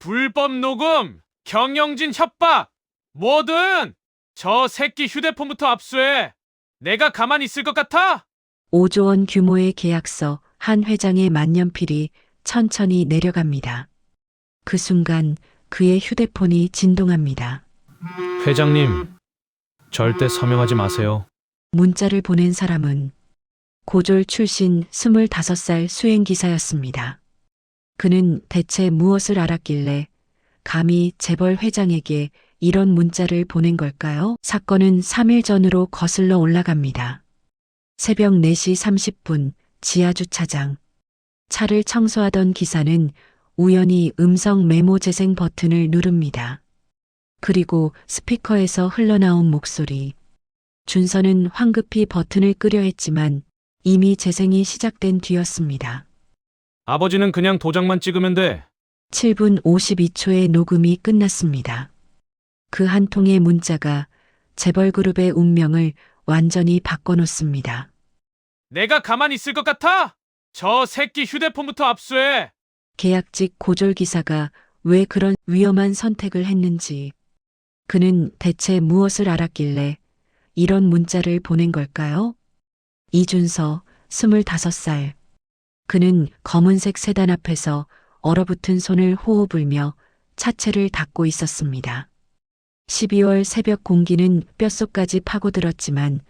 불법 녹음, 경영진 협박, 뭐든 저 새끼 휴대폰부터 압수해. 내가 가만히 있을 것 같아? 5조 원 규모의 계약서 한 회장의 만년필이 천천히 내려갑니다. 그 순간 그의 휴대폰이 진동합니다. 회장님, 절대 서명하지 마세요. 문자를 보낸 사람은 고졸 출신 25살 수행기사였습니다. 그는 대체 무엇을 알았길래 감히 재벌 회장에게 이런 문자를 보낸 걸까요? 사건은 3일 전으로 거슬러 올라갑니다. 새벽 4시 30분 지하주차장. 차를 청소하던 기사는 우연히 음성 메모 재생 버튼을 누릅니다. 그리고 스피커에서 흘러나온 목소리. 준서는 황급히 버튼을 끄려 했지만 이미 재생이 시작된 뒤였습니다. 아버지는 그냥 도장만 찍으면 돼. 7분 52초의 녹음이 끝났습니다. 그 한 통의 문자가 재벌그룹의 운명을 완전히 바꿔놓습니다. 내가 가만히 있을 것 같아? 저 새끼 휴대폰부터 압수해. 계약직 고졸 기사가 왜 그런 위험한 선택을 했는지, 그는 대체 무엇을 알았길래 이런 문자를 보낸 걸까요? 이준서, 25살. 그는 검은색 세단 앞에서 얼어붙은 손을 호호 불며 차체를 닦고 있었습니다. 12월 새벽 공기는 뼛속까지 파고들었지만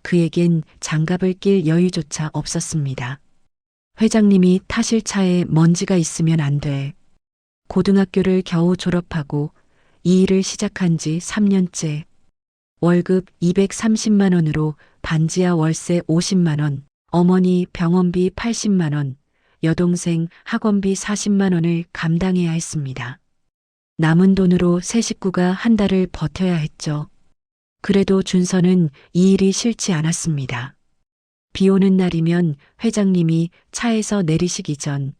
그에겐 장갑을 낄 여유조차 없었습니다. 회장님이 타실 차에 먼지가 있으면 안 돼. 고등학교를 겨우 졸업하고 이 일을 시작한 지 3년째. 월급 230만 원으로 반지하 월세 50만 원, 어머니 병원비 80만 원, 여동생 학원비 40만 원을 감당해야 했습니다. 남은 돈으로 세 식구가 한 달을 버텨야 했죠. 그래도 준서는 이 일이 싫지 않았습니다. 비 오는 날이면 회장님이 차에서 내리시기 전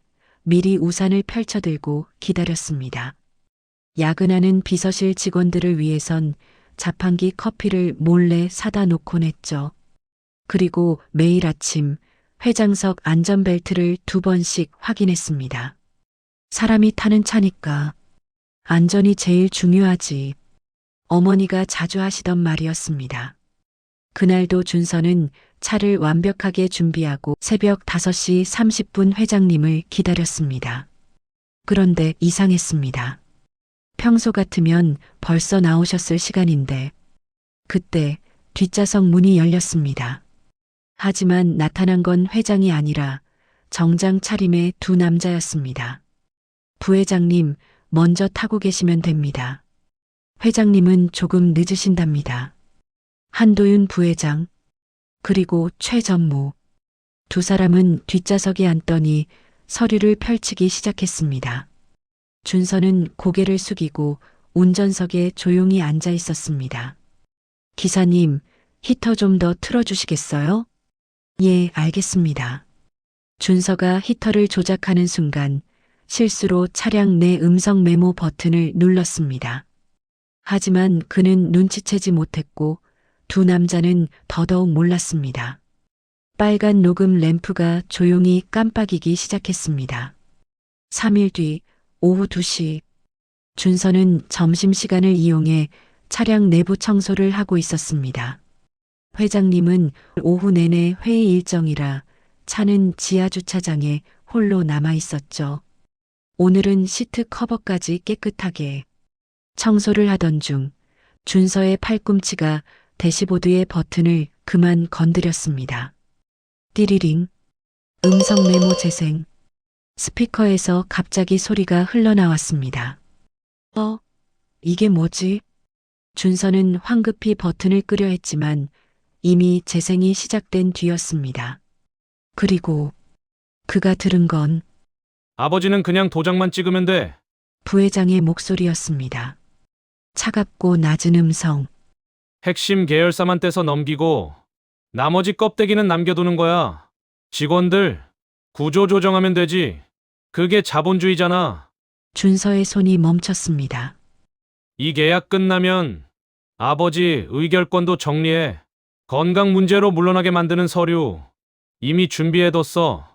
미리 우산을 펼쳐들고 기다렸습니다. 야근하는 비서실 직원들을 위해선 자판기 커피를 몰래 사다 놓곤 했죠. 그리고 매일 아침 회장석 안전벨트를 2번씩 확인했습니다. 사람이 타는 차니까 안전이 제일 중요하지. 어머니가 자주 하시던 말이었습니다. 그날도 준서는 차를 완벽하게 준비하고 새벽 5시 30분 회장님을 기다렸습니다. 그런데 이상했습니다. 평소 같으면 벌써 나오셨을 시간인데 그때 뒷좌석 문이 열렸습니다. 하지만 나타난 건 회장이 아니라 정장 차림의 두 남자였습니다. 부회장님, 먼저 타고 계시면 됩니다. 회장님은 조금 늦으신답니다. 한도윤 부회장, 그리고 최전무. 두 사람은 뒷좌석에 앉더니 서류를 펼치기 시작했습니다. 준서는 고개를 숙이고 운전석에 조용히 앉아 있었습니다. 기사님, 히터 좀 더 틀어주시겠어요? 예, 알겠습니다. 준서가 히터를 조작하는 순간 실수로 차량 내 음성 메모 버튼을 눌렀습니다. 하지만 그는 눈치채지 못했고 두 남자는 더더욱 몰랐습니다. 빨간 녹음 램프가 조용히 깜빡이기 시작했습니다. 3일 뒤 오후 2시 준서는 점심시간을 이용해 차량 내부 청소를 하고 있었습니다. 회장님은 오후 내내 회의 일정이라 차는 지하주차장에 홀로 남아 있었죠. 오늘은 시트 커버까지 깨끗하게 청소를 하던 중 준서의 팔꿈치가 대시보드의 버튼을 그만 건드렸습니다. 띠리링. 음성 메모 재생. 스피커에서 갑자기 소리가 흘러나왔습니다. 이게 뭐지? 준서는 황급히 버튼을 끄려 했지만 이미 재생이 시작된 뒤였습니다. 그리고 그가 들은 건 아버지는 그냥 도장만 찍으면 돼. 부회장의 목소리였습니다. 차갑고 낮은 음성. 핵심 계열사만 떼서 넘기고 나머지 껍데기는 남겨두는 거야. 직원들 구조 조정하면 되지. 그게 자본주의잖아. 준서의 손이 멈췄습니다. 이 계약 끝나면 아버지 의결권도 정리해. 건강 문제로 물러나게 만드는 서류 이미 준비해뒀어.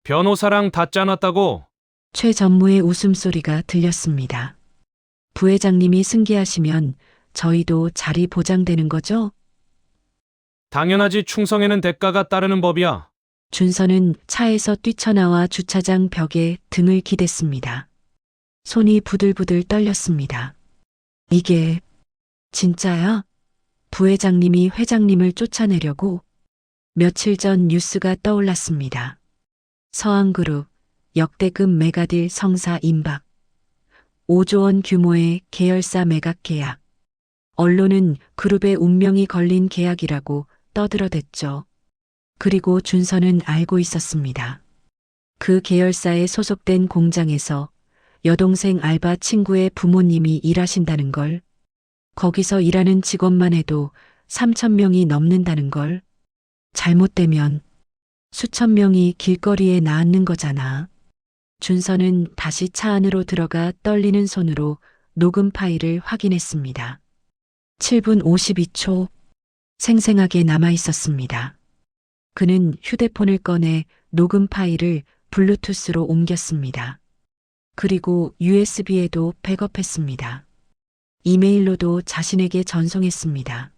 변호사랑 다 짜놨다고. 최 전무의 웃음소리가 들렸습니다. 부회장님이 승계하시면 저희도 자리 보장되는 거죠? 당연하지. 충성에는 대가가 따르는 법이야. 준서는 차에서 뛰쳐나와 주차장 벽에 등을 기댔습니다. 손이 부들부들 떨렸습니다. 이게 진짜야? 부회장님이 회장님을 쫓아내려고? 며칠 전 뉴스가 떠올랐습니다. 서한그룹 역대급 메가딜 성사 임박. 5조 원 규모의 계열사 매각 계약. 언론은 그룹의 운명이 걸린 계약이라고 떠들어댔죠. 그리고 준서는 알고 있었습니다. 그 계열사에 소속된 공장에서 여동생 알바 친구의 부모님이 일하신다는 걸, 거기서 일하는 직원만 해도 3,000명이 넘는다는 걸, 잘못되면 수천 명이 길거리에 나앉는 거잖아. 준서는 다시 차 안으로 들어가 떨리는 손으로 녹음 파일을 확인했습니다. 7분 52초 생생하게 남아 있었습니다. 그는 휴대폰을 꺼내 녹음 파일을 블루투스로 옮겼습니다. 그리고 USB에도 백업했습니다. 이메일로도 자신에게 전송했습니다.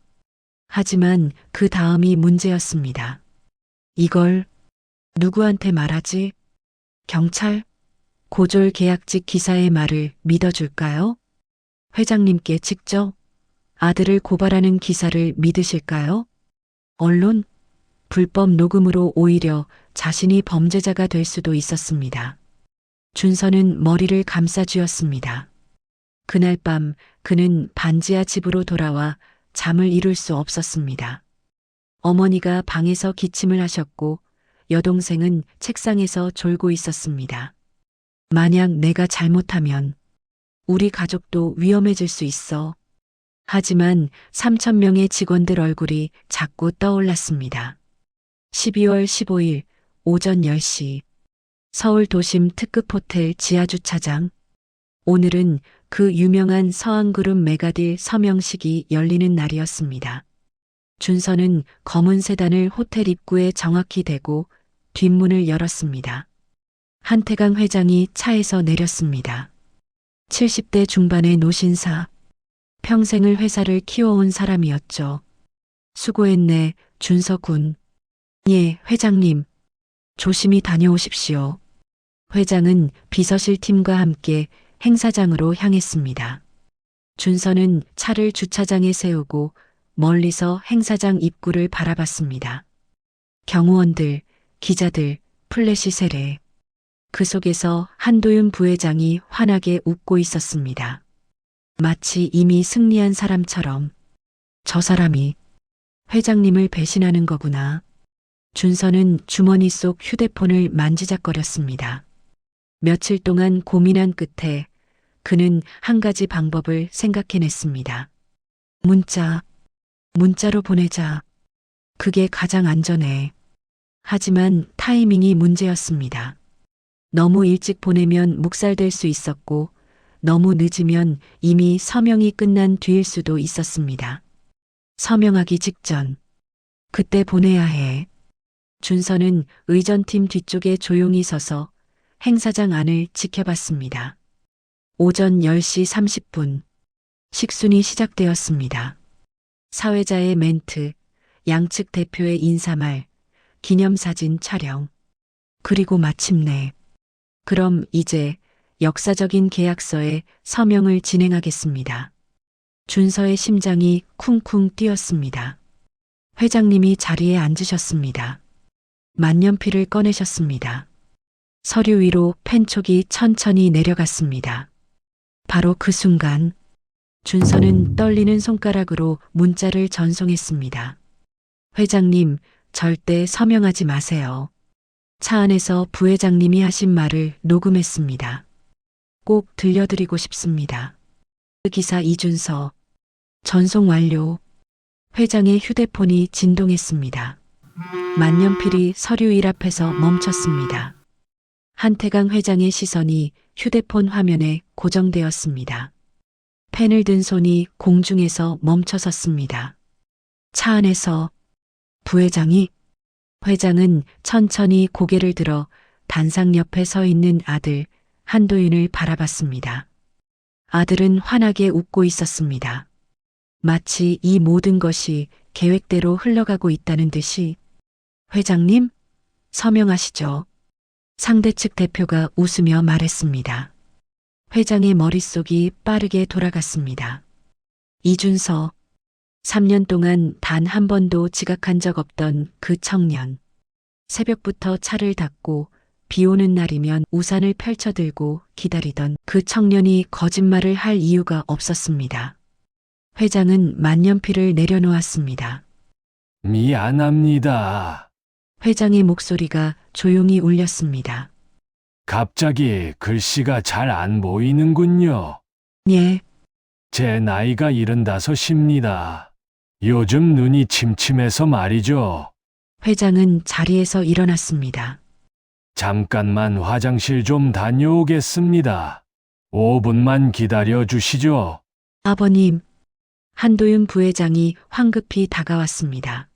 하지만 그 다음이 문제였습니다. 이걸 누구한테 말하지? 경찰? 고졸 계약직 기사의 말을 믿어줄까요? 회장님께 직접 아들을 고발하는 기사를 믿으실까요? 언론? 불법 녹음으로 오히려 자신이 범죄자가 될 수도 있었습니다. 준서는 머리를 감싸쥐었습니다. 그날 밤 그는 반지하 집으로 돌아와 잠을 이룰 수 없었습니다. 어머니가 방에서 기침을 하셨고 여동생은 책상에서 졸고 있었습니다. 만약 내가 잘못하면 우리 가족도 위험해질 수 있어. 하지만 3,000명의 직원들 얼굴이 자꾸 떠올랐습니다. 12월 15일 오전 10시 서울 도심 특급 호텔 지하주차장. 오늘은 그 유명한 서한그룹 메가딜 서명식이 열리는 날이었습니다. 준서는 검은 세단을 호텔 입구에 정확히 대고 뒷문을 열었습니다. 한태강 회장이 차에서 내렸습니다. 70대 중반의 노신사. 평생을 회사를 키워온 사람이었죠. 수고했네, 준서 군. 예, 회장님. 조심히 다녀오십시오. 회장은 비서실 팀과 함께 행사장으로 향했습니다. 준서는 차를 주차장에 세우고 멀리서 행사장 입구를 바라봤습니다. 경호원들, 기자들, 플래시 세례. 그 속에서 한도윤 부회장이 환하게 웃고 있었습니다. 마치 이미 승리한 사람처럼. 저 사람이 회장님을 배신하는 거구나. 준서는 주머니 속 휴대폰을 만지작거렸습니다. 며칠 동안 고민한 끝에 그는 한 가지 방법을 생각해냈습니다. 문자로 보내자. 그게 가장 안전해. 하지만 타이밍이 문제였습니다. 너무 일찍 보내면 묵살될 수 있었고 너무 늦으면 이미 서명이 끝난 뒤일 수도 있었습니다. 서명하기 직전. 그때 보내야 해. 준서는 의전팀 뒤쪽에 조용히 서서 행사장 안을 지켜봤습니다. 오전 10시 30분. 식순이 시작되었습니다. 사회자의 멘트, 양측 대표의 인사말, 기념사진 촬영. 그리고 마침내. 그럼 이제 역사적인 계약서에 서명을 진행하겠습니다. 준서의 심장이 쿵쿵 뛰었습니다. 회장님이 자리에 앉으셨습니다. 만년필을 꺼내셨습니다. 서류 위로 펜촉이 천천히 내려갔습니다. 바로 그 순간 준서는 떨리는 손가락으로 문자를 전송했습니다. 회장님, 절대 서명하지 마세요. 차 안에서 부회장님이 하신 말을 녹음했습니다. 꼭 들려드리고 싶습니다. 기사 이준서. 전송 완료. 회장의 휴대폰이 진동했습니다. 만년필이 서류 일 앞에서 멈췄습니다. 한태강 회장의 시선이 휴대폰 화면에 고정되었습니다. 펜을 든 손이 공중에서 멈춰섰습니다. 차 안에서 회장은 천천히 고개를 들어 단상 옆에 서 있는 아들 한도윤을 바라봤습니다. 아들은 환하게 웃고 있었습니다. 마치 이 모든 것이 계획대로 흘러가고 있다는 듯이. 회장님, 서명하시죠. 상대 측 대표가 웃으며 말했습니다. 회장의 머릿속이 빠르게 돌아갔습니다. 이준서, 3년 동안 단 한 번도 지각한 적 없던 그 청년. 새벽부터 차를 닫고 비 오는 날이면 우산을 펼쳐들고 기다리던 그 청년이 거짓말을 할 이유가 없었습니다. 회장은 만년필을 내려놓았습니다. 미안합니다. 회장의 목소리가 조용히 울렸습니다. 갑자기 글씨가 잘 안 보이는군요. 예, 제 나이가 75입니다. 요즘 눈이 침침해서 말이죠. 회장은 자리에서 일어났습니다. 잠깐만 화장실 좀 다녀오겠습니다. 5분만 기다려 주시죠. 아버님, 한도윤 부회장이 황급히 다가왔습니다.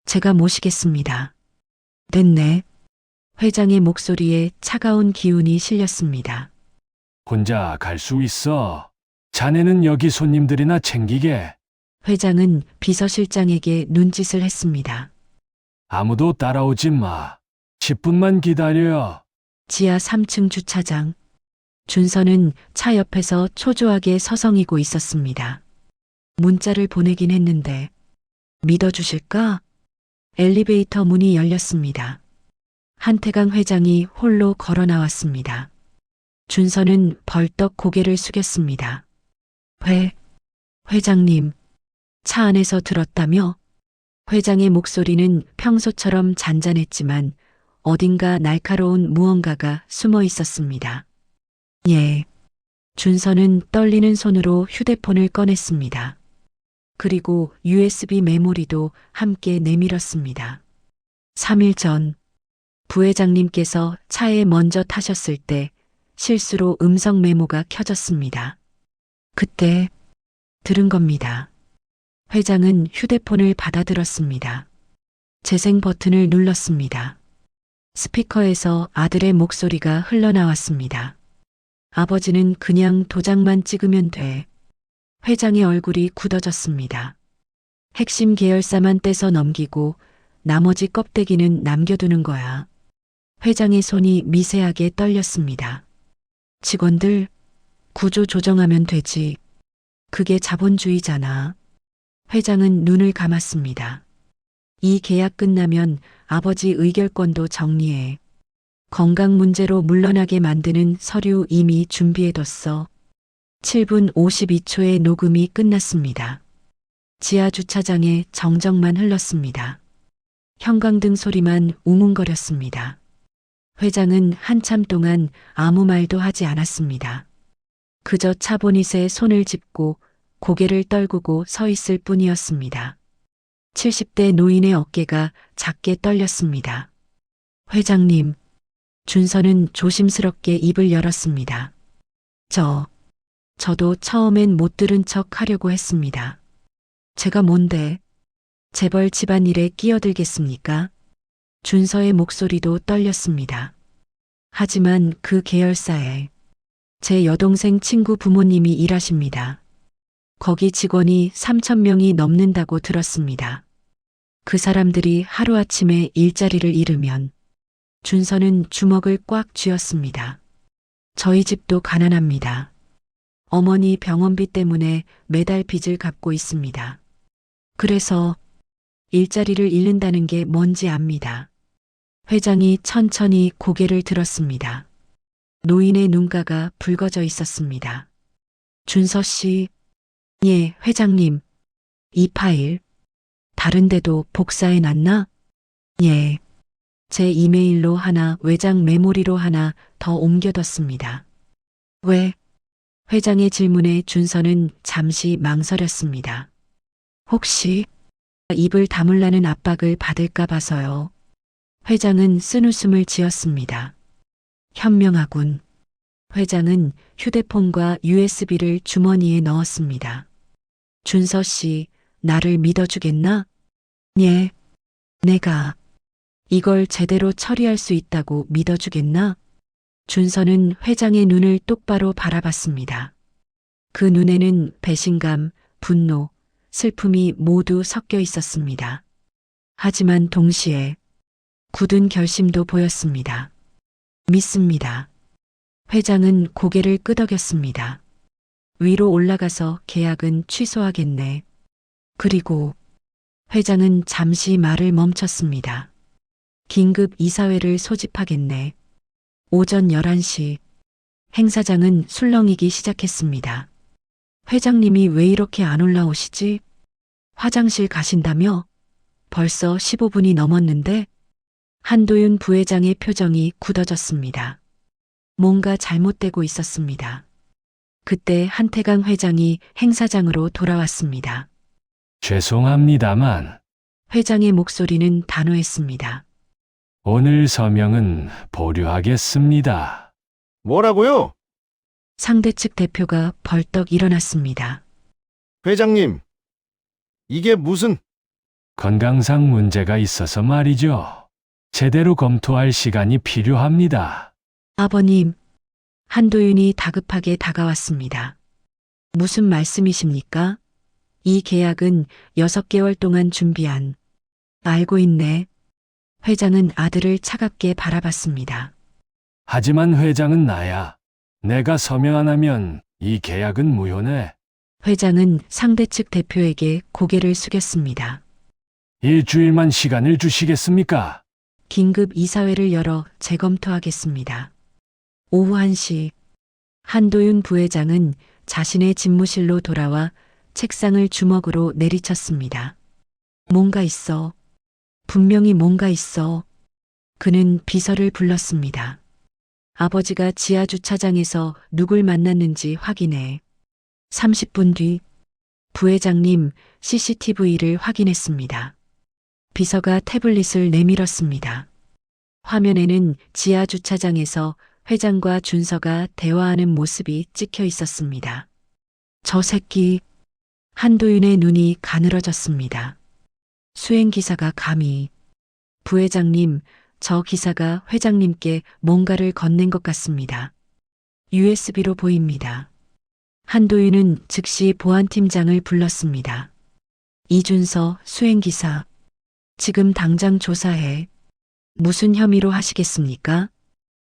제가 모시겠습니다. 됐네. 회장의 목소리에 차가운 기운이 실렸습니다. 혼자 갈 수 있어. 자네는 여기 손님들이나 챙기게. 회장은 비서실장에게 눈짓을 했습니다. 아무도 따라오지 마. 10분만 기다려. 지하 3층 주차장. 준서는 차 옆에서 초조하게 서성이고 있었습니다. 문자를 보내긴 했는데 믿어주실까? 엘리베이터 문이 열렸습니다. 한태강 회장이 홀로 걸어 나왔습니다. 준서는 벌떡 고개를 숙였습니다. 회장님, 차 안에서 들었다며? 회장의 목소리는 평소처럼 잔잔했지만 어딘가 날카로운 무언가가 숨어 있었습니다. 예. 준서는 떨리는 손으로 휴대폰을 꺼냈습니다. 그리고 USB 메모리도 함께 내밀었습니다. 3일 전 부회장님께서 차에 먼저 타셨을 때 실수로 음성 메모가 켜졌습니다. 그때 들은 겁니다. 회장은 휴대폰을 받아들었습니다. 재생 버튼을 눌렀습니다. 스피커에서 아들의 목소리가 흘러나왔습니다. 아버지는 그냥 도장만 찍으면 돼. 회장의 얼굴이 굳어졌습니다. 핵심 계열사만 떼서 넘기고 나머지 껍데기는 남겨두는 거야. 회장의 손이 미세하게 떨렸습니다. 직원들, 구조 조정하면 되지. 그게 자본주의잖아. 회장은 눈을 감았습니다. 이 계약 끝나면 아버지 의결권도 정리해. 건강 문제로 물러나게 만드는 서류 이미 준비해뒀어. 7분 52초에 녹음이 끝났습니다. 지하 주차장에 정적만 흘렀습니다. 형광등 소리만 웅웅거렸습니다. 회장은 한참 동안 아무 말도 하지 않았습니다. 그저 차 보닛에 손을 짚고 고개를 떨구고 서 있을 뿐이었습니다. 70대 노인의 어깨가 작게 떨렸습니다. 회장님, 준서는 조심스럽게 입을 열었습니다. 저도 처음엔 못 들은 척 하려고 했습니다. 제가 뭔데? 재벌 집안일에 끼어들겠습니까? 준서의 목소리도 떨렸습니다. 하지만 그 계열사에 제 여동생 친구 부모님이 일하십니다. 거기 직원이 3,000명이 넘는다고 들었습니다. 그 사람들이 하루아침에 일자리를 잃으면 준서는 주먹을 꽉 쥐었습니다. 저희 집도 가난합니다. 어머니 병원비 때문에 매달 빚을 갚고 있습니다. 그래서 일자리를 잃는다는 게 뭔지 압니다. 회장이 천천히 고개를 들었습니다. 노인의 눈가가 붉어져 있었습니다. 준서 씨, 예, 회장님. 이 파일 다른 데도 복사해 놨나? 예. 제 이메일로 하나, 외장 메모리로 하나 더 옮겨뒀습니다. 왜? 회장의 질문에 준서는 잠시 망설였습니다. 혹시 입을 다물라는 압박을 받을까 봐서요. 회장은 쓴웃음을 지었습니다. 현명하군. 회장은 휴대폰과 USB를 주머니에 넣었습니다. 준서 씨, 나를 믿어주겠나? 예. 내가 이걸 제대로 처리할 수 있다고 믿어주겠나? 준서는 회장의 눈을 똑바로 바라봤습니다. 그 눈에는 배신감, 분노, 슬픔이 모두 섞여 있었습니다. 하지만 동시에 굳은 결심도 보였습니다. 믿습니다. 회장은 고개를 끄덕였습니다. 위로 올라가서 계약은 취소하겠네. 그리고 회장은 잠시 말을 멈췄습니다. 긴급 이사회를 소집하겠네. 오전 11시 행사장은 술렁이기 시작했습니다. 회장님이 왜 이렇게 안 올라오시지? 화장실 가신다며? 벌써 15분이 넘었는데? 한도윤 부회장의 표정이 굳어졌습니다. 뭔가 잘못되고 있었습니다. 그때 한태강 회장이 행사장으로 돌아왔습니다. 죄송합니다만 회장의 목소리는 단호했습니다. 오늘 서명은 보류하겠습니다. 뭐라고요? 상대 측 대표가 벌떡 일어났습니다. 회장님, 이게 무슨... 건강상 문제가 있어서 말이죠. 제대로 검토할 시간이 필요합니다. 아버님, 한도윤이 다급하게 다가왔습니다. 무슨 말씀이십니까? 이 계약은 6개월 동안 준비한... 알고 있네. 회장은 아들을 차갑게 바라봤습니다. 하지만 회장은 나야. 내가 서명 안 하면 이 계약은 무효네. 회장은 상대 측 대표에게 고개를 숙였습니다. 일주일만 시간을 주시겠습니까? 긴급 이사회를 열어 재검토하겠습니다. 오후 1시 한도윤 부회장은 자신의 집무실로 돌아와 책상을 주먹으로 내리쳤습니다. 뭔가 있어. 분명히 뭔가 있어. 그는 비서를 불렀습니다. 아버지가 지하 주차장에서 누굴 만났는지 확인해. 30분 뒤 부회장님 CCTV를 확인했습니다. 비서가 태블릿을 내밀었습니다. 화면에는 지하 주차장에서 회장과 준서가 대화하는 모습이 찍혀 있었습니다. 저 새끼. 한도윤의 눈이 가늘어졌습니다. 수행기사가 감히. 부회장님, 저 기사가 회장님께 뭔가를 건넨 것 같습니다. USB로 보입니다. 한도윤은 즉시 보안팀장을 불렀습니다. 이준서 수행기사. 지금 당장 조사해. 무슨 혐의로 하시겠습니까?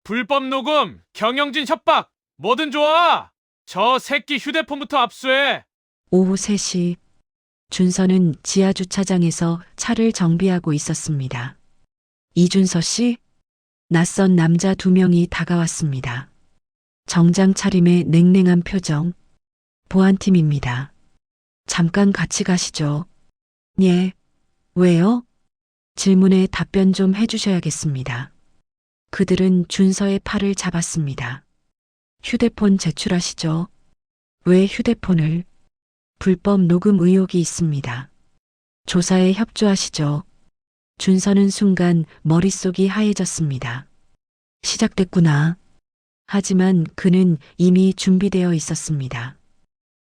불법 녹음, 경영진 협박, 뭐든 좋아. 저 새끼 휴대폰부터 압수해. 오후 3시 준서는 지하 주차장에서 차를 정비하고 있었습니다. 이준서 씨? 낯선 남자 2명이 다가왔습니다. 정장 차림의 냉랭한 표정. 보안팀입니다. 잠깐 같이 가시죠. 예. 왜요? 질문에 답변 좀 해주셔야겠습니다. 그들은 준서의 팔을 잡았습니다. 휴대폰 제출하시죠. 왜 휴대폰을? 불법 녹음 의혹이 있습니다. 조사에 협조하시죠. 준서는 순간 머릿속이 하얘졌습니다. 시작됐구나. 하지만 그는 이미 준비되어 있었습니다.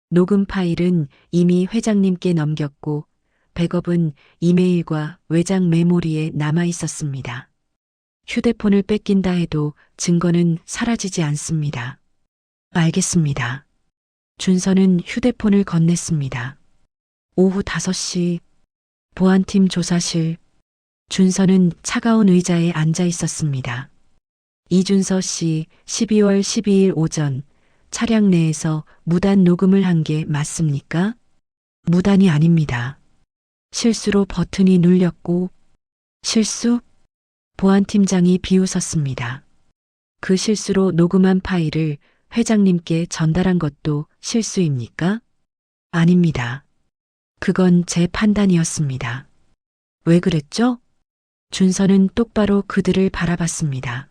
녹음 파일은 이미 회장님께 넘겼고 백업은 이메일과 외장 메모리에 남아 있었습니다. 휴대폰을 뺏긴다 해도 증거는 사라지지 않습니다. 알겠습니다. 준서는 휴대폰을 건넸습니다. 오후 5시 보안팀 조사실. 준서는 차가운 의자에 앉아 있었습니다. 이준서 씨 12월 12일 오전 차량 내에서 무단 녹음을 한 게 맞습니까? 무단이 아닙니다. 실수로 버튼이 눌렸고. 실수? 보안팀장이 비웃었습니다. 그 실수로 녹음한 파일을 회장님께 전달한 것도 실수입니까? 아닙니다. 그건 제 판단이었습니다. 왜 그랬죠? 준서는 똑바로 그들을 바라봤습니다.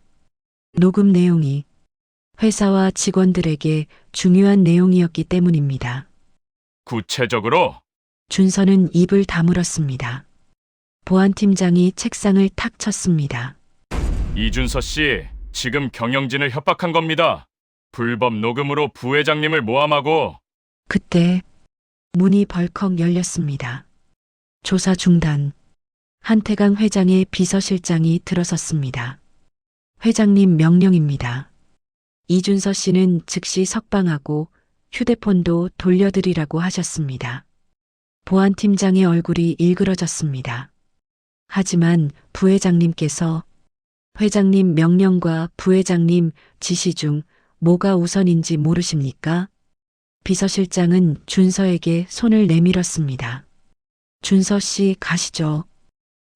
녹음 내용이 회사와 직원들에게 중요한 내용이었기 때문입니다. 구체적으로 준서는 입을 다물었습니다. 보안팀장이 책상을 탁 쳤습니다. 이준서 씨, 지금 경영진을 협박한 겁니다. 불법 녹음으로 부회장님을 모함하고. 그때 문이 벌컥 열렸습니다. 조사 중단. 한태강 회장의 비서실장이 들어섰습니다. 회장님 명령입니다. 이준서 씨는 즉시 석방하고 휴대폰도 돌려드리라고 하셨습니다. 보안팀장의 얼굴이 일그러졌습니다. 하지만 부회장님께서 회장님 명령과 부회장님 지시 중 뭐가 우선인지 모르십니까? 비서실장은 준서에게 손을 내밀었습니다. 준서 씨 가시죠.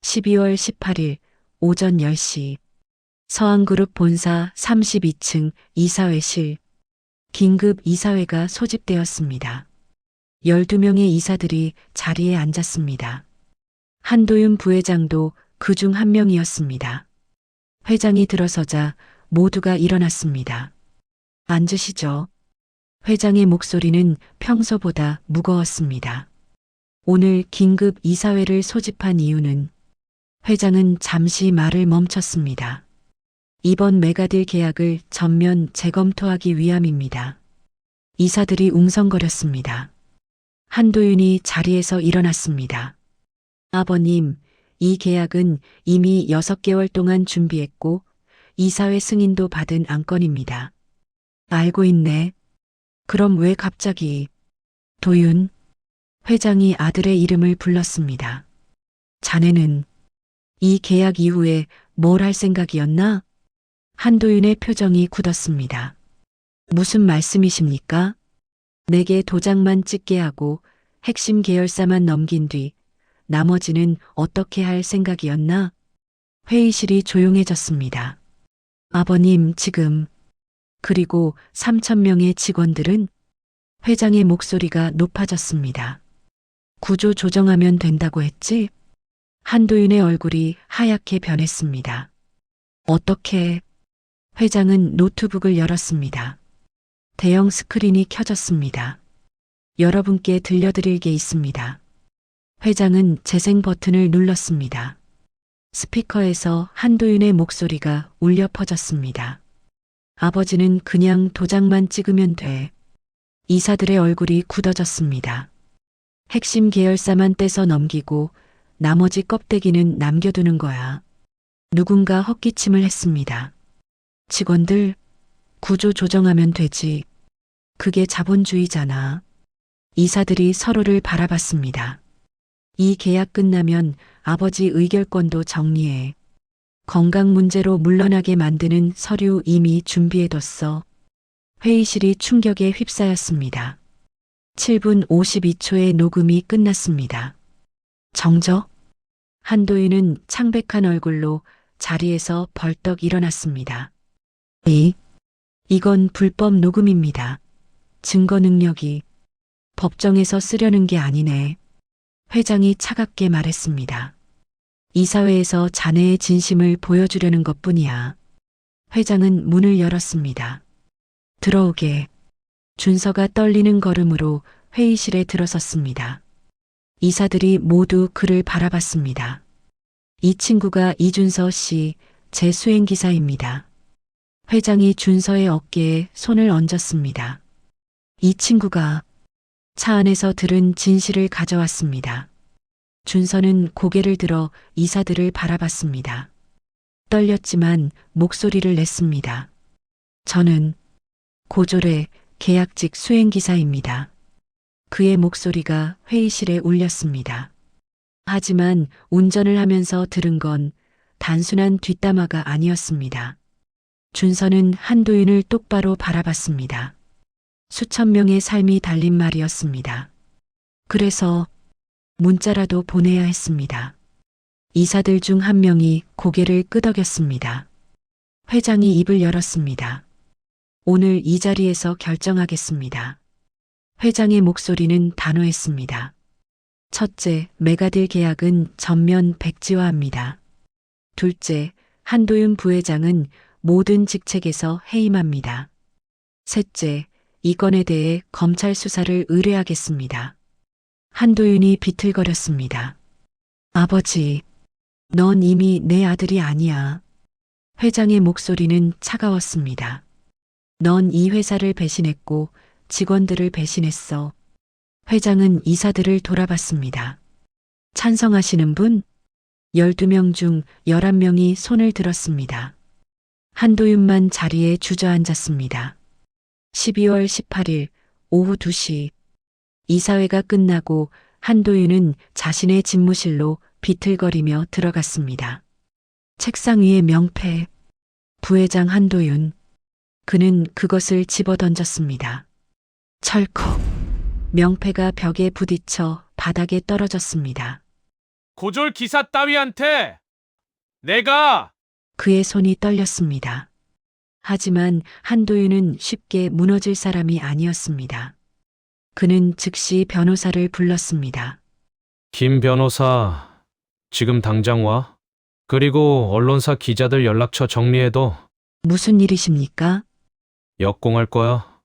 12월 18일 오전 10시 서한그룹 본사 32층 이사회실 긴급 이사회가 소집되었습니다. 12명의 이사들이 자리에 앉았습니다. 한도윤 부회장도 그중 한 명이었습니다. 회장이 들어서자 모두가 일어났습니다. 앉으시죠. 회장의 목소리는 평소보다 무거웠습니다. 오늘 긴급 이사회를 소집한 이유는 회장은 잠시 말을 멈췄습니다. 이번 메가딜 계약을 전면 재검토하기 위함입니다. 이사들이 웅성거렸습니다. 한도윤이 자리에서 일어났습니다. 아버님, 이 계약은 이미 6개월 동안 준비했고 이사회 승인도 받은 안건입니다. 알고 있네. 그럼 왜 갑자기? 도윤. 회장이 아들의 이름을 불렀습니다. 자네는 이 계약 이후에 뭘 할 생각이었나? 한도윤의 표정이 굳었습니다. 무슨 말씀이십니까? 내게 도장만 찍게 하고 핵심 계열사만 넘긴 뒤 나머지는 어떻게 할 생각이었나? 회의실이 조용해졌습니다. 아버님 지금 그리고 3,000명의 직원들은 회장의 목소리가 높아졌습니다. 구조 조정하면 된다고 했지? 한도윤의 얼굴이 하얗게 변했습니다. 어떻게? 회장은 노트북을 열었습니다. 대형 스크린이 켜졌습니다. 여러분께 들려드릴 게 있습니다. 회장은 재생 버튼을 눌렀습니다. 스피커에서 한도윤의 목소리가 울려 퍼졌습니다. 아버지는 그냥 도장만 찍으면 돼. 이사들의 얼굴이 굳어졌습니다. 핵심 계열사만 떼서 넘기고 나머지 껍데기는 남겨두는 거야. 누군가 헛기침을 했습니다. 직원들, 구조 조정하면 되지. 그게 자본주의잖아. 이사들이 서로를 바라봤습니다. 이 계약 끝나면 아버지 의결권도 정리해. 건강 문제로 물러나게 만드는 서류 이미 준비해뒀어. 회의실이 충격에 휩싸였습니다. 7분 52초의 녹음이 끝났습니다. 정적? 한도윤은 창백한 얼굴로 자리에서 벌떡 일어났습니다. 이건 불법 녹음입니다. 증거 능력이 법정에서 쓰려는 게 아니네. 회장이 차갑게 말했습니다. 이사회에서 자네의 진심을 보여주려는 것뿐이야. 회장은 문을 열었습니다. 들어오게. 준서가 떨리는 걸음으로 회의실에 들어섰습니다. 이사들이 모두 그를 바라봤습니다. 이 친구가 이준서 씨, 제 수행기사입니다. 회장이 준서의 어깨에 손을 얹었습니다. 이 친구가 차 안에서 들은 진실을 가져왔습니다. 준서는 고개를 들어 이사들을 바라봤습니다. 떨렸지만 목소리를 냈습니다. 저는 고졸의 계약직 수행기사입니다. 그의 목소리가 회의실에 울렸습니다. 하지만 운전을 하면서 들은 건 단순한 뒷담화가 아니었습니다. 준서는 한도윤을 똑바로 바라봤습니다. 수천 명의 삶이 달린 말이었습니다. 그래서 문자라도 보내야 했습니다. 이사들 중 한 명이 고개를 끄덕였습니다. 회장이 입을 열었습니다. 오늘 이 자리에서 결정하겠습니다. 회장의 목소리는 단호했습니다. 첫째, 메가딜 계약은 전면 백지화합니다. 둘째, 한도윤 부회장은 모든 직책에서 해임합니다. 셋째, 이 건에 대해 검찰 수사를 의뢰하겠습니다. 한도윤이 비틀거렸습니다. 아버지, 넌 이미 내 아들이 아니야. 회장의 목소리는 차가웠습니다. 넌 이 회사를 배신했고 직원들을 배신했어. 회장은 이사들을 돌아봤습니다. 찬성하시는 분? 12명 중 11명이 손을 들었습니다. 한도윤만 자리에 주저앉았습니다. 12월 18일 오후 2시 이사회가 끝나고 한도윤은 자신의 집무실로 비틀거리며 들어갔습니다. 책상 위에 명패, 부회장 한도윤. 그는 그것을 집어던졌습니다. 철컥. 명패가 벽에 부딪혀 바닥에 떨어졌습니다. 고졸 기사 따위한테 내가 그의 손이 떨렸습니다. 하지만 한도윤은 쉽게 무너질 사람이 아니었습니다. 그는 즉시 변호사를 불렀습니다. 김 변호사, 지금 당장 와. 그리고 언론사 기자들 연락처 정리해도 무슨 일이십니까? 역공할 거야.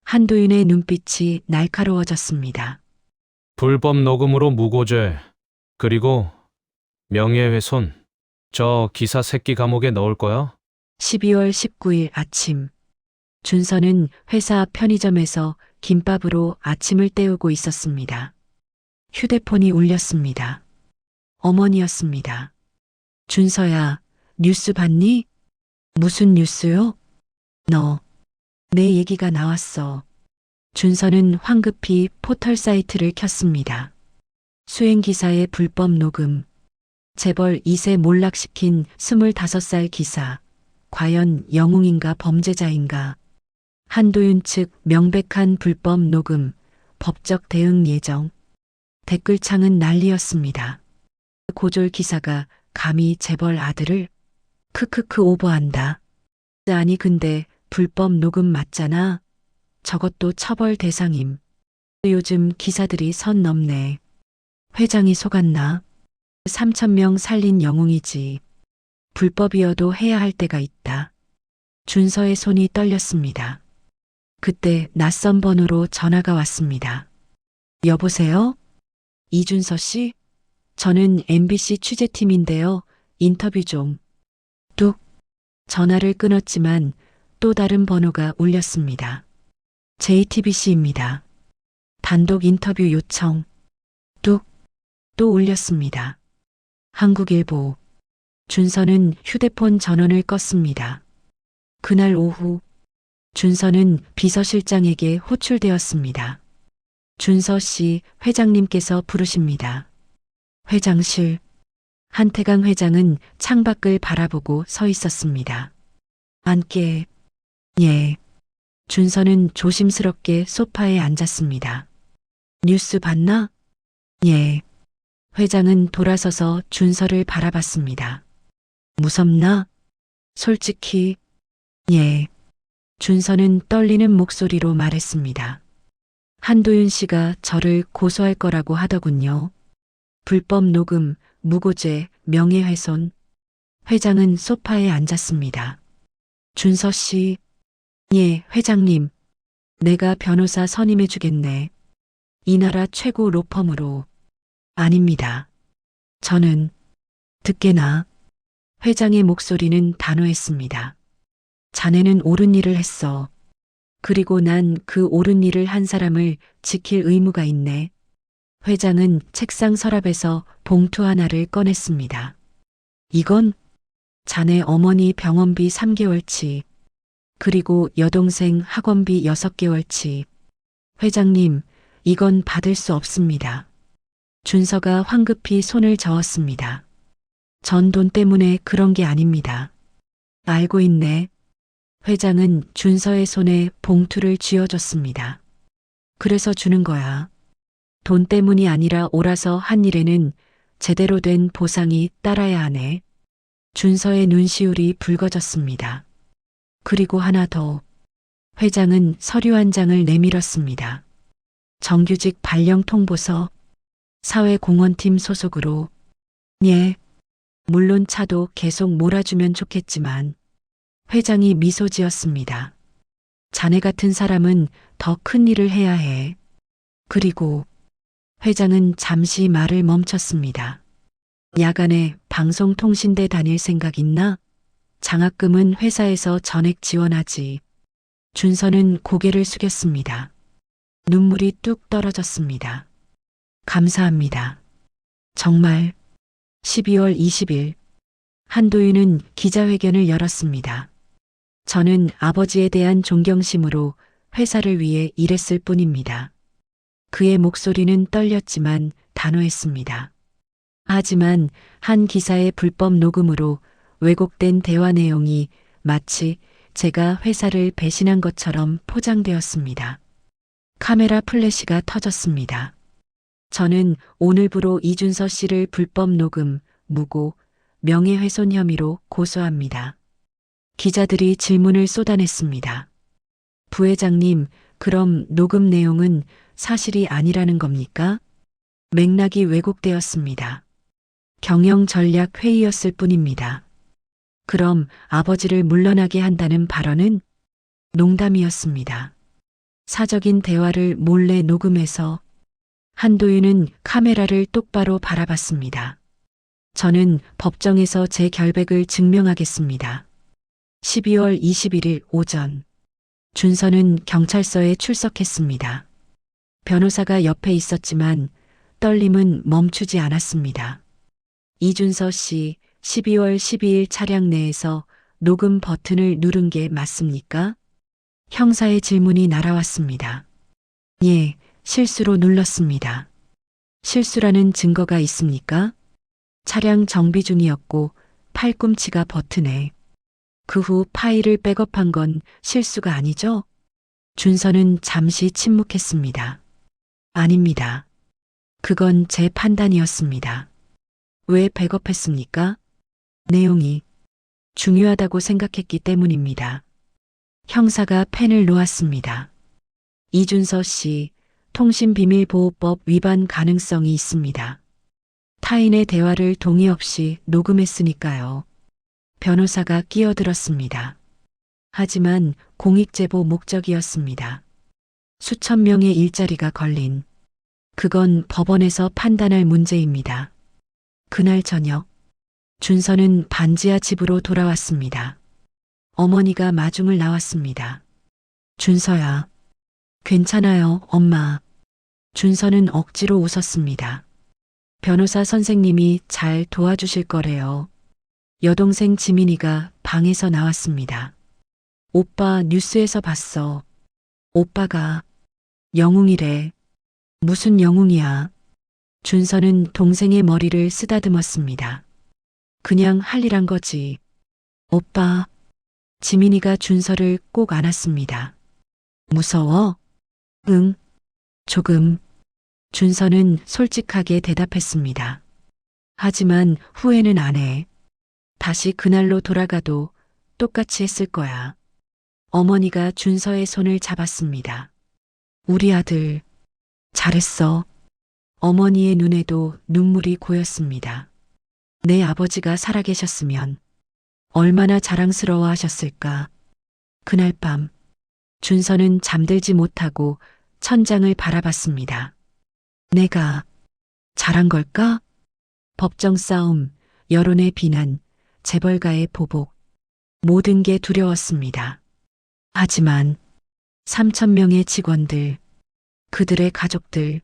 한도윤의 눈빛이 날카로워졌습니다. 불법 녹음으로 무고죄, 그리고 명예훼손. 저 기사 새끼 감옥에 넣을 거야? 12월 19일 아침. 준서는 회사 앞 편의점에서 김밥으로 아침을 때우고 있었습니다. 휴대폰이 울렸습니다. 어머니였습니다. 준서야, 뉴스 봤니? 무슨 뉴스요? 너. 내 얘기가 나왔어. 준서는 황급히 포털 사이트를 켰습니다. 수행기사의 불법 녹음. 재벌 2세 몰락시킨 25살 기사. 과연 영웅인가 범죄자인가? 한도윤 측 명백한 불법 녹음. 법적 대응 예정. 댓글창은 난리였습니다. 고졸 기사가 감히 재벌 아들을 크크크 오버한다. 아니 근데 불법 녹음 맞잖아. 저것도 처벌 대상임. 요즘 기사들이 선 넘네. 회장이 속았나? 3,000명 살린 영웅이지. 불법이어도 해야 할 때가 있다. 준서의 손이 떨렸습니다. 그때 낯선 번호로 전화가 왔습니다. 여보세요? 이준서 씨? 저는 MBC 취재팀인데요. 인터뷰 좀. 뚝. 전화를 끊었지만 또 다른 번호가 울렸습니다. JTBC입니다. 단독 인터뷰 요청. 뚝. 또 울렸습니다. 한국일보. 준서는 휴대폰 전원을 껐습니다. 그날 오후 준서는 비서실장에게 호출되었습니다. 준서 씨, 회장님께서 부르십니다. 회장실. 한태강 회장은 창밖을 바라보고 서 있었습니다. 앉게. 예. 준서는 조심스럽게 소파에 앉았습니다. 뉴스 봤나? 예. 회장은 돌아서서 준서를 바라봤습니다. 무섭나? 솔직히. 예. 준서는 떨리는 목소리로 말했습니다. 한도윤 씨가 저를 고소할 거라고 하더군요. 불법 녹음, 무고죄, 명예훼손. 회장은 소파에 앉았습니다. 준서 씨. 예, 회장님. 내가 변호사 선임해 주겠네. 이 나라 최고 로펌으로. 아닙니다. 저는 듣게나. 회장의 목소리는 단호했습니다. 자네는 옳은 일을 했어. 그리고 난 그 옳은 일을 한 사람을 지킬 의무가 있네. 회장은 책상 서랍에서 봉투 하나를 꺼냈습니다. 이건 자네 어머니 병원비 3개월치, 그리고 여동생 학원비 6개월치. 회장님, 이건 받을 수 없습니다. 준서가 황급히 손을 저었습니다. 전 돈 때문에 그런 게 아닙니다. 알고 있네. 회장은 준서의 손에 봉투를 쥐어줬습니다. 그래서 주는 거야. 돈 때문이 아니라 옳아서 한 일에는 제대로 된 보상이 따라야 하네. 준서의 눈시울이 붉어졌습니다. 그리고 하나 더. 회장은 서류 한 장을 내밀었습니다. 정규직 발령 통보서. 사회공헌팀 소속으로. 예. 물론 차도 계속 몰아주면 좋겠지만. 회장이 미소 지었습니다. 자네 같은 사람은 더 큰 일을 해야 해. 그리고 회장은 잠시 말을 멈췄습니다. 야간에 방송통신대 다닐 생각 있나? 장학금은 회사에서 전액 지원하지. 준서는 고개를 숙였습니다. 눈물이 뚝 떨어졌습니다. 감사합니다. 정말. 12월 20일 한도윤은 기자회견을 열었습니다. 저는 아버지에 대한 존경심으로 회사를 위해 일했을 뿐입니다. 그의 목소리는 떨렸지만 단호했습니다. 하지만 한 기사의 불법 녹음으로 왜곡된 대화 내용이 마치 제가 회사를 배신한 것처럼 포장되었습니다. 카메라 플래시가 터졌습니다. 저는 오늘부로 이준서 씨를 불법 녹음, 무고, 명예훼손 혐의로 고소합니다. 기자들이 질문을 쏟아냈습니다. 부회장님, 그럼 녹음 내용은 사실이 아니라는 겁니까? 맥락이 왜곡되었습니다. 경영 전략 회의였을 뿐입니다. 그럼 아버지를 물러나게 한다는 발언은 농담이었습니다. 사적인 대화를 몰래 녹음해서 한도윤은 카메라를 똑바로 바라봤습니다. 저는 법정에서 제 결백을 증명하겠습니다. 12월 21일 오전 준서는 경찰서에 출석했습니다. 변호사가 옆에 있었지만 떨림은 멈추지 않았습니다. 이준서 씨, 12월 12일 차량 내에서 녹음 버튼을 누른 게 맞습니까? 형사의 질문이 날아왔습니다. 예, 실수로 눌렀습니다. 실수라는 증거가 있습니까? 차량 정비 중이었고 팔꿈치가 버튼에. 그 후 파일을 백업한 건 실수가 아니죠? 준서는 잠시 침묵했습니다. 아닙니다. 그건 제 판단이었습니다. 왜 백업했습니까? 내용이 중요하다고 생각했기 때문입니다. 형사가 펜을 놓았습니다. 이준서 씨, 통신비밀보호법 위반 가능성이 있습니다. 타인의 대화를 동의 없이 녹음했으니까요. 변호사가 끼어들었습니다. 하지만 공익제보 목적이었습니다. 수천 명의 일자리가 걸린. 그건 법원에서 판단할 문제입니다. 그날 저녁, 준서는 반지하 집으로 돌아왔습니다. 어머니가 마중을 나왔습니다. 준서야. 괜찮아요, 엄마. 준서는 억지로 웃었습니다. 변호사 선생님이 잘 도와주실 거래요. 여동생 지민이가 방에서 나왔습니다. 오빠 뉴스에서 봤어. 오빠가 영웅이래. 무슨 영웅이야? 준서는 동생의 머리를 쓰다듬었습니다. 그냥 할 일 한 거지. 오빠. 지민이가 준서를 꼭 안았습니다. 무서워? 응. 조금. 준서는 솔직하게 대답했습니다. 하지만 후회는 안 해. 다시 그날로 돌아가도 똑같이 했을 거야. 어머니가 준서의 손을 잡았습니다. 우리 아들, 잘했어. 어머니의 눈에도 눈물이 고였습니다. 내 아버지가 살아계셨으면 얼마나 자랑스러워 하셨을까. 그날 밤, 준서는 잠들지 못하고 천장을 바라봤습니다. 내가 잘한 걸까? 법정 싸움, 여론의 비난, 재벌가의 보복, 모든 게 두려웠습니다. 하지만 3,000명의 직원들, 그들의 가족들,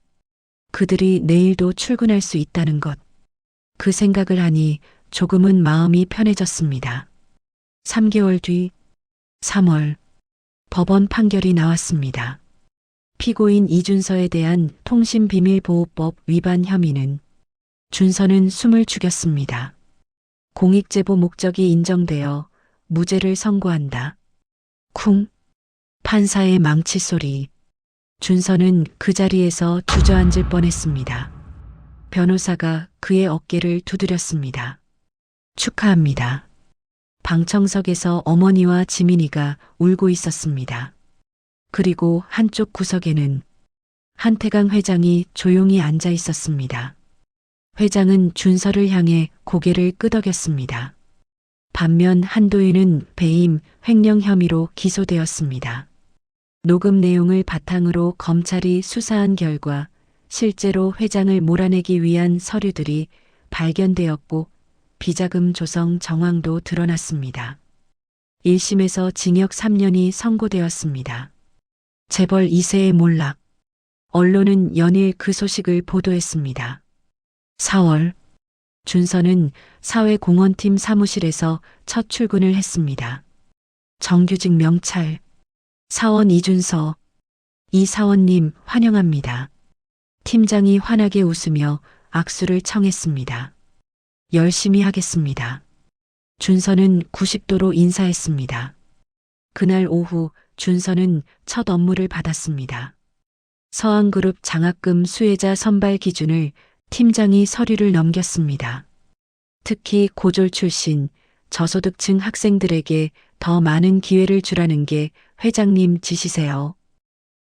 그들이 내일도 출근할 수 있다는 것, 그 생각을 하니 조금은 마음이 편해졌습니다. 3개월 뒤 3월 법원 판결이 나왔습니다. 피고인 이준서에 대한 통신비밀보호법 위반 혐의는 준서는 숨을 죽였습니다. 공익제보 목적이 인정되어 무죄를 선고한다. 쿵. 판사의 망치 소리. 준서는 그 자리에서 주저앉을 뻔했습니다. 변호사가 그의 어깨를 두드렸습니다. 축하합니다. 방청석에서 어머니와 지민이가 울고 있었습니다. 그리고 한쪽 구석에는 한태강 회장이 조용히 앉아 있었습니다. 회장은 준서를 향해 고개를 끄덕였습니다. 반면 한도윤은 배임, 횡령 혐의로 기소되었습니다. 녹음 내용을 바탕으로 검찰이 수사한 결과 실제로 회장을 몰아내기 위한 서류들이 발견되었고 비자금 조성 정황도 드러났습니다. 1심에서 징역 3년이 선고되었습니다. 재벌 2세의 몰락. 언론은 연일 그 소식을 보도했습니다. 4월, 준서는 사회공헌팀 사무실에서 첫 출근을 했습니다. 정규직 명찰. 사원 이준서. 이 사원님 환영합니다. 팀장이 환하게 웃으며 악수를 청했습니다. 열심히 하겠습니다. 준서는 90도로 인사했습니다. 그날 오후 준서는 첫 업무를 받았습니다. 서한그룹 장학금 수혜자 선발 기준을 팀장이 서류를 넘겼습니다. 특히 고졸 출신, 저소득층 학생들에게 더 많은 기회를 주라는 게 회장님 지시세요.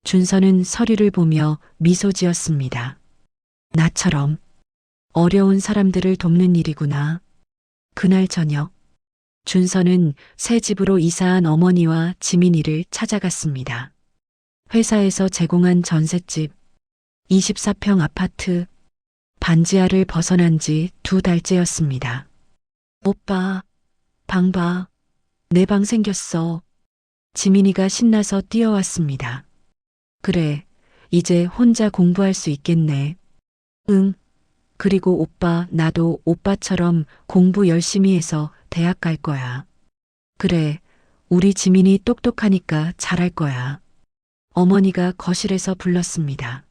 준서는 서류를 보며 미소 지었습니다. 나처럼 어려운 사람들을 돕는 일이구나. 그날 저녁, 준서는 새 집으로 이사한 어머니와 지민이를 찾아갔습니다. 회사에서 제공한 전셋집, 24평 아파트, 반지하를 벗어난 지 2달째였습니다. 오빠, 방 봐. 내 방 생겼어. 지민이가 신나서 뛰어왔습니다. 그래, 이제 혼자 공부할 수 있겠네. 응. 그리고 오빠, 나도 오빠처럼 공부 열심히 해서 대학 갈 거야. 그래, 우리 지민이 똑똑하니까 잘할 거야. 어머니가 거실에서 불렀습니다.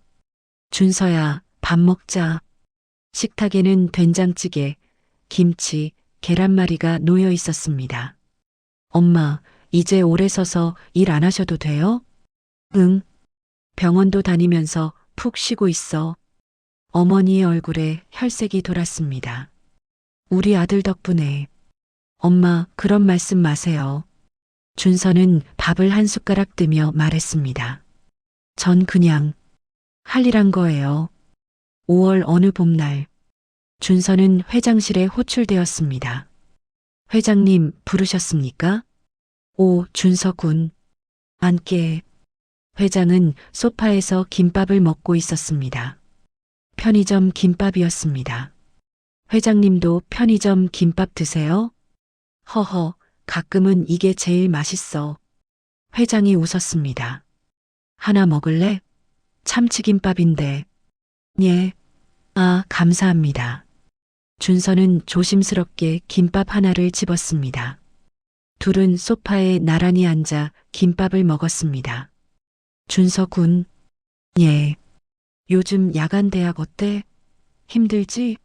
준서야, 밥 먹자. 식탁에는 된장찌개, 김치, 계란말이가 놓여 있었습니다. 엄마, 이제 오래 서서 일 안 하셔도 돼요? 응. 병원도 다니면서 푹 쉬고 있어. 어머니의 얼굴에 혈색이 돌았습니다. 우리 아들 덕분에. 엄마, 그런 말씀 마세요. 준서는 밥을 한 숟가락 뜨며 말했습니다. 전 그냥 할 일 한 거예요. 5월 어느 봄날, 준서는 회장실에 호출되었습니다. 회장님 부르셨습니까? 오, 준서 군. 앉게. 회장은 소파에서 김밥을 먹고 있었습니다. 편의점 김밥이었습니다. 회장님도 편의점 김밥 드세요? 허허, 가끔은 이게 제일 맛있어. 회장이 웃었습니다. 하나 먹을래? 참치김밥인데. 예. 아, 감사합니다. 준서는 조심스럽게 김밥 하나를 집었습니다. 둘은 소파에 나란히 앉아 김밥을 먹었습니다. 준서 군. 예. 요즘 야간 대학 어때? 힘들지?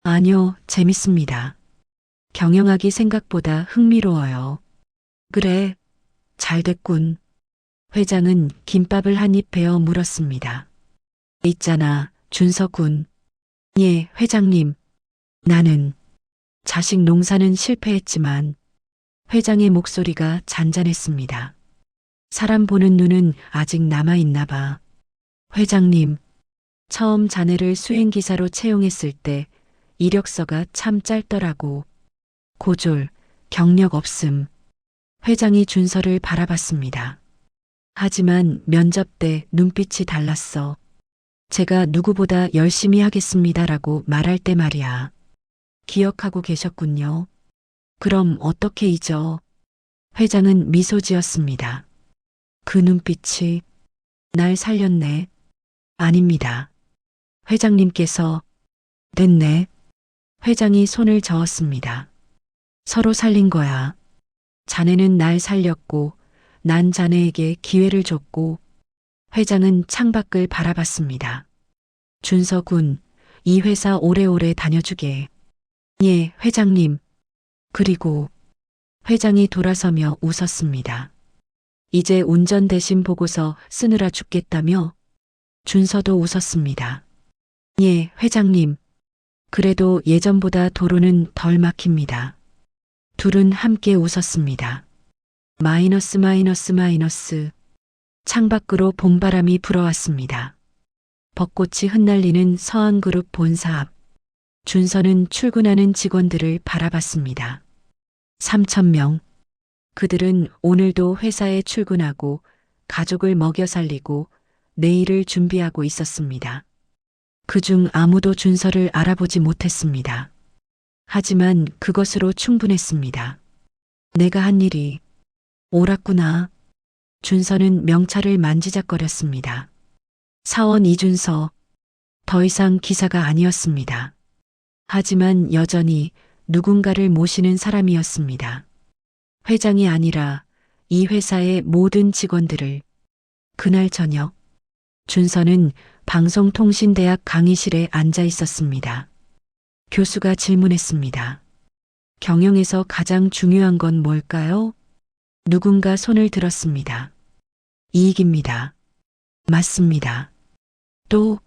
아니요, 재밌습니다. 경영학이 생각보다 흥미로워요. 그래, 잘 됐군. 회장은 김밥을 한 입 베어 물었습니다. 있잖아, 준서 군. 예, 회장님. 나는 자식 농사는 실패했지만 회장의 목소리가 잔잔했습니다. 사람 보는 눈은 아직 남아있나 봐. 회장님, 처음 자네를 수행기사로 채용했을 때 이력서가 참 짧더라고. 고졸, 경력 없음. 회장이 준서를 바라봤습니다. 하지만 면접 때 눈빛이 달랐어. 제가 누구보다 열심히 하겠습니다라고 말할 때 말이야. 기억하고 계셨군요. 그럼 어떻게 잊어? 회장은 미소 지었습니다. 그 눈빛이 날 살렸네. 아닙니다. 회장님께서. 됐네. 회장이 손을 저었습니다. 서로 살린 거야. 자네는 날 살렸고 난 자네에게 기회를 줬고. 회장은 창밖을 바라봤습니다. 준서 군, 이 회사 오래오래 다녀주게. 예, 회장님. 그리고 회장이 돌아서며 웃었습니다. 이제 운전 대신 보고서 쓰느라 죽겠다며? 준서도 웃었습니다. 예, 회장님. 그래도 예전보다 도로는 덜 막힙니다. 둘은 함께 웃었습니다. 마이너스 마이너스 마이너스. 창밖으로 봄바람이 불어왔습니다. 벚꽃이 흩날리는 서한그룹 본사 앞. 준서는 출근하는 직원들을 바라봤습니다. 3,000명. 그들은 오늘도 회사에 출근하고 가족을 먹여 살리고 내일을 준비하고 있었습니다. 그중 아무도 준서를 알아보지 못했습니다. 하지만 그것으로 충분했습니다. 내가 한 일이 옳았구나. 준서는 명찰을 만지작거렸습니다. 사원 이준서. 더 이상 기사가 아니었습니다. 하지만 여전히 누군가를 모시는 사람이었습니다. 회장이 아니라 이 회사의 모든 직원들을. 그날 저녁, 준서는 방송통신대학 강의실에 앉아 있었습니다. 교수가 질문했습니다. 경영에서 가장 중요한 건 뭘까요? 누군가 손을 들었습니다. 이익입니다. 맞습니다. 또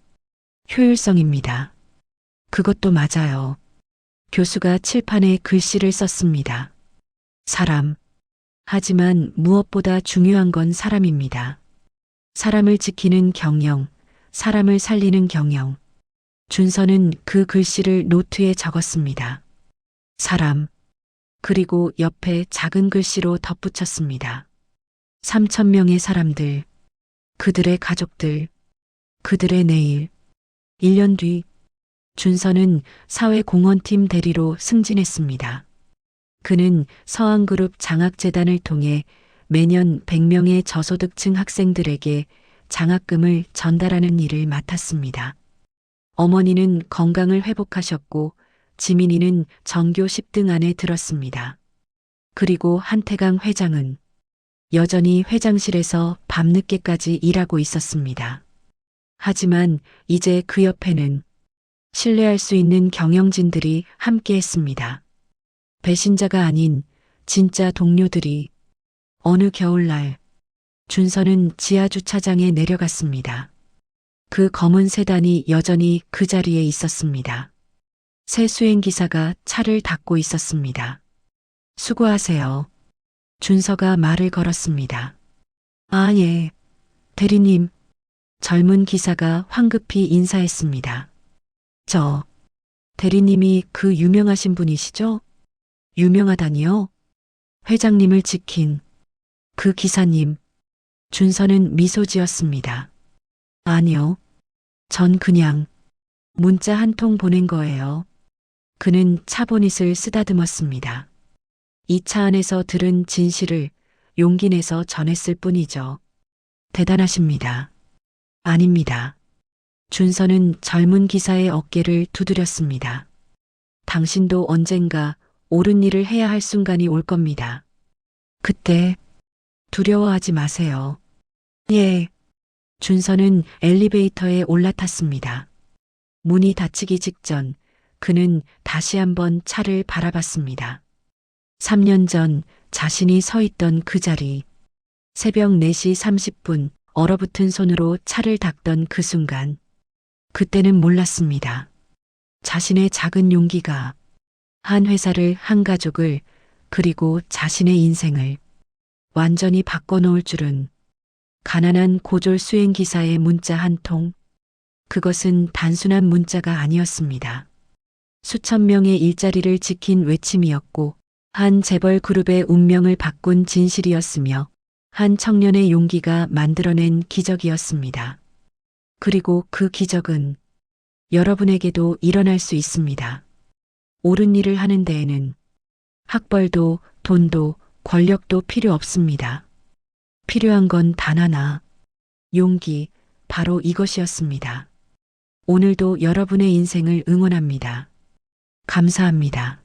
효율성입니다. 그것도 맞아요. 교수가 칠판에 글씨를 썼습니다. 사람. 하지만 무엇보다 중요한 건 사람입니다. 사람을 지키는 경영, 사람을 살리는 경영. 준서는 그 글씨를 노트에 적었습니다. 사람. 그리고 옆에 작은 글씨로 덧붙였습니다. 3,000명의 사람들, 그들의 가족들, 그들의 내일. 1년 뒤, 준서는 사회공헌팀 대리로 승진했습니다. 그는 서한그룹 장학재단을 통해 매년 100명의 저소득층 학생들에게 장학금을 전달하는 일을 맡았습니다. 어머니는 건강을 회복하셨고 지민이는 전교 10등 안에 들었습니다. 그리고 한태강 회장은 여전히 회장실에서 밤늦게까지 일하고 있었습니다. 하지만 이제 그 옆에는 신뢰할 수 있는 경영진들이 함께 했습니다. 배신자가 아닌 진짜 동료들이. 어느 겨울날, 준서는 지하주차장에 내려갔습니다. 그 검은 세단이 여전히 그 자리에 있었습니다. 새 수행기사가 차를 닦고 있었습니다. 수고하세요. 준서가 말을 걸었습니다. 아, 예. 대리님. 젊은 기사가 황급히 인사했습니다. 대리님이 그 유명하신 분이시죠? 유명하다니요? 회장님을 지킨 그 기사님. 준서는 미소 지었습니다. 아니요. 전 그냥 문자 한 통 보낸 거예요. 그는 차보닛을 쓰다듬었습니다. 이 차 안에서 들은 진실을 용기 내서 전했을 뿐이죠. 대단하십니다. 아닙니다. 준서는 젊은 기사의 어깨를 두드렸습니다. 당신도 언젠가 옳은 일을 해야 할 순간이 올 겁니다. 그때 두려워하지 마세요. 예. 준서는 엘리베이터에 올라탔습니다. 문이 닫히기 직전 그는 다시 한번 차를 바라봤습니다. 3년 전 자신이 서 있던 그 자리. 새벽 4시 30분 얼어붙은 손으로 차를 닦던 그 순간. 그때는 몰랐습니다. 자신의 작은 용기가 한 회사를, 한 가족을, 그리고 자신의 인생을 완전히 바꿔놓을 줄은. 가난한 고졸 수행기사의 문자 한 통. 그것은 단순한 문자가 아니었습니다. 수천 명의 일자리를 지킨 외침이었고 한 재벌 그룹의 운명을 바꾼 진실이었으며 한 청년의 용기가 만들어낸 기적이었습니다. 그리고 그 기적은 여러분에게도 일어날 수 있습니다. 옳은 일을 하는 데에는 학벌도 돈도 권력도 필요 없습니다. 필요한 건 단 하나. 용기. 바로 이것이었습니다. 오늘도 여러분의 인생을 응원합니다. 감사합니다.